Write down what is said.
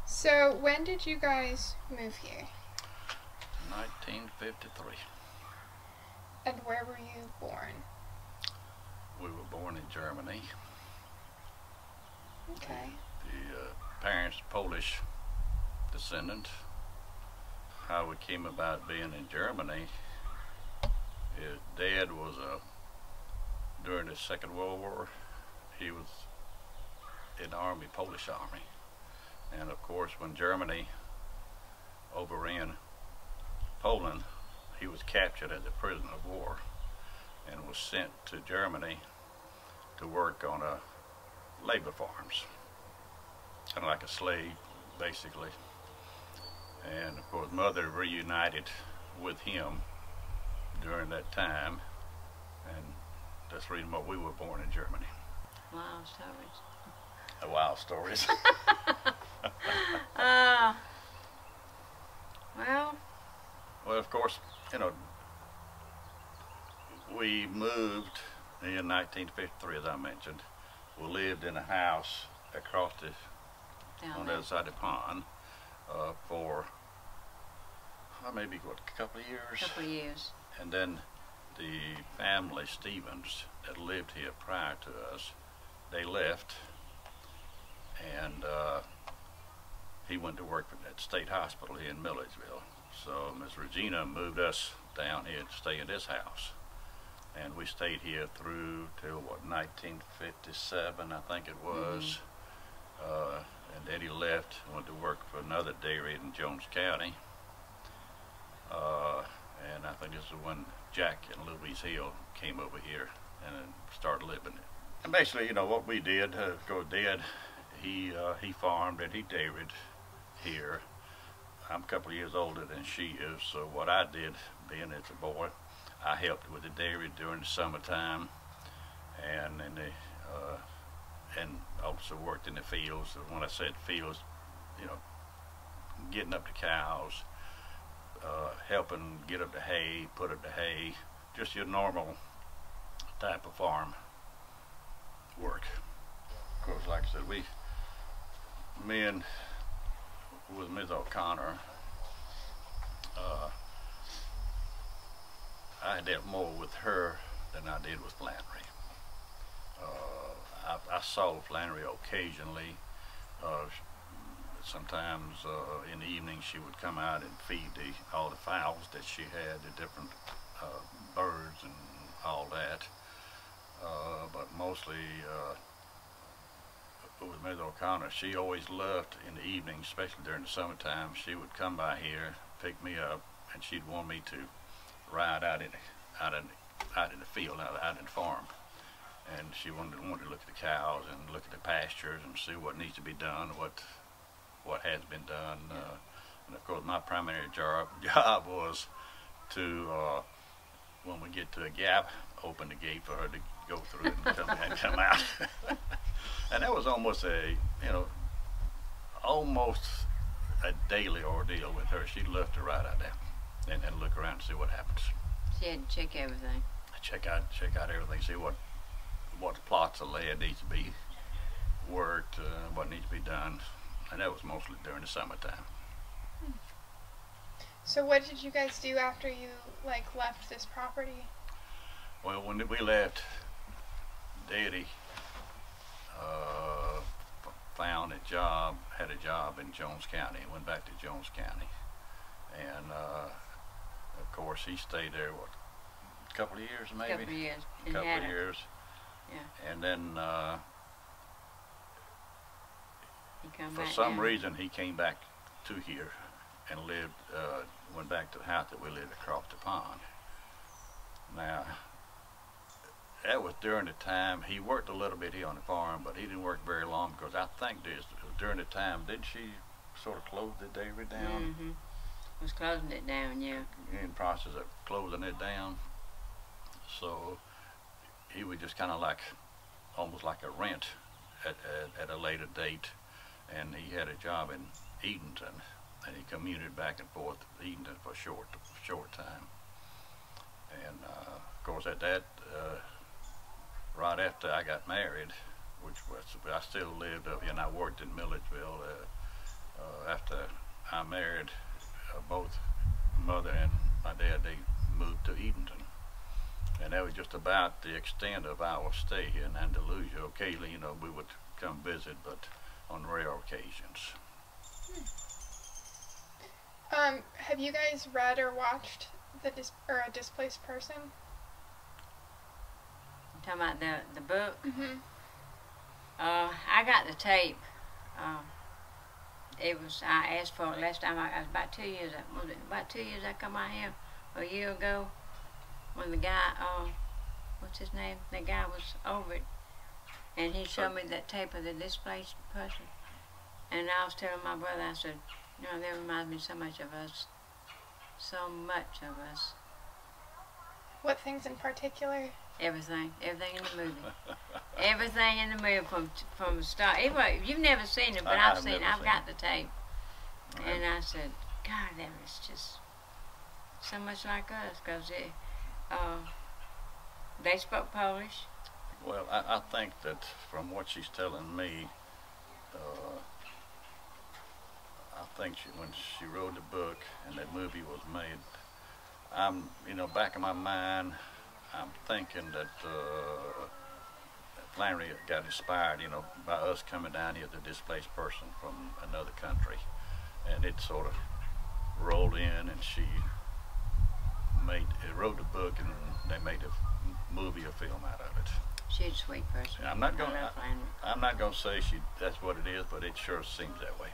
So, when did you guys move here? 1953. And where were you born? We were born in Germany. Okay. The parents, Polish descendant. How we came about being in Germany, his dad was during the Second World War, he was in the Army, Polish Army. And of course, when Germany overran Poland, he was captured as a prisoner of war and was sent to Germany to work on labor farms, kind of like a slave, basically. And of course, mother reunited with him during that time, and that's the reason why we were born in Germany. Wild stories. Wild stories. Well. Well, of course, you know, we moved in 1953, as I mentioned. We lived in a house across on the other side of the pond for maybe a couple of years. Couple of years. And then the family Stevens that lived here prior to us, they left, and he went to work at the state hospital here in Milledgeville. So Miss Regina moved us down here to stay in this house, and we stayed here through till what, 1957, I think it was. And then he left, went to work for another dairy in Jones County. And I think this is when Jack and Louise Hill came over here and started living it. And basically, you know, what we did, Dad, he farmed and he dairied here. I'm a couple of years older than she is, so what I did, being as a boy, I helped with the dairy during the summertime, and also worked in the fields. When I said fields, you know, getting up the cows, helping get up the hay, put up the hay, just your normal type of farm work. Of course, like I said, me and with Ms. O'Connor, I dealt more with her than I did with Flannery. I saw Flannery occasionally. Sometimes in the evening she would come out and feed all the fowls that she had, the different birds and all that. But mostly with Ms. O'Connor, she always loved in the evening, especially during the summertime, she would come by here, pick me up, and she'd want me to ride out in the field, out in the farm. And she wanted to look at the cows and look at the pastures and see what needs to be done, what has been done. And of course, my primary job was to, when we get to a gap, open the gate for her to go through and come out. And that was almost almost a daily ordeal with her. She'd love to ride out there and look around and see what happens. She had to check everything. Check out everything, see what plots of land needs to be worked, what needs to be done, and that was mostly during the summertime. So what did you guys do after you left this property? Well, when we left, Daddy had a job in Jones County, and went back to Jones County, and of course he stayed there a couple of years maybe. Couple of years. A couple of years. Yeah. And then for some reason he came back to here and went back to the house that we lived across the pond. Now, that was during the time, he worked a little bit here on the farm, but he didn't work very long, because I think during the time, did she sort of close the dairy down? Mm-hmm. Was closing it down, yeah. In the process of closing it down. So he was just kind of like, almost like a rent at a later date, and he had a job in Edenton, and he commuted back and forth to Edenton for a short time. And of course, at that, right after I got married, which was, I still lived up here, and I worked in Milledgeville. After I married, both mother and my dad, they moved to Edenton. And that was just about the extent of our stay here in Andalusia. Occasionally, you know, we would come visit, but on rare occasions. Have you guys read or watched A Displaced Person? You talking about the book? Mm-hmm. I got the tape. I asked for it last time. I was about 2 years. Was it about 2 years I come out here a year ago when the guy, what's his name? The guy was over it, and he showed me that tape of the displaced person. And I was telling my brother, I said, you know, that reminds me so much of us. So much of us. What things in particular? Everything in the movie. Everything in the movie from the start. Anyway, you've never seen it, but I've seen it. I've got the tape. And I said, God, that was just so much like us, because they spoke Polish. Well, I think that from what she's telling me, I think when she wrote the book and that movie was made, you know, back in my mind, I'm thinking that Flannery got inspired, you know, by us coming down here, the displaced person from another country, and it sort of rolled in, and she wrote the book, and they made a movie, a film out of it. She's a sweet person. I'm not going to say that's what it is, but it sure seems that way.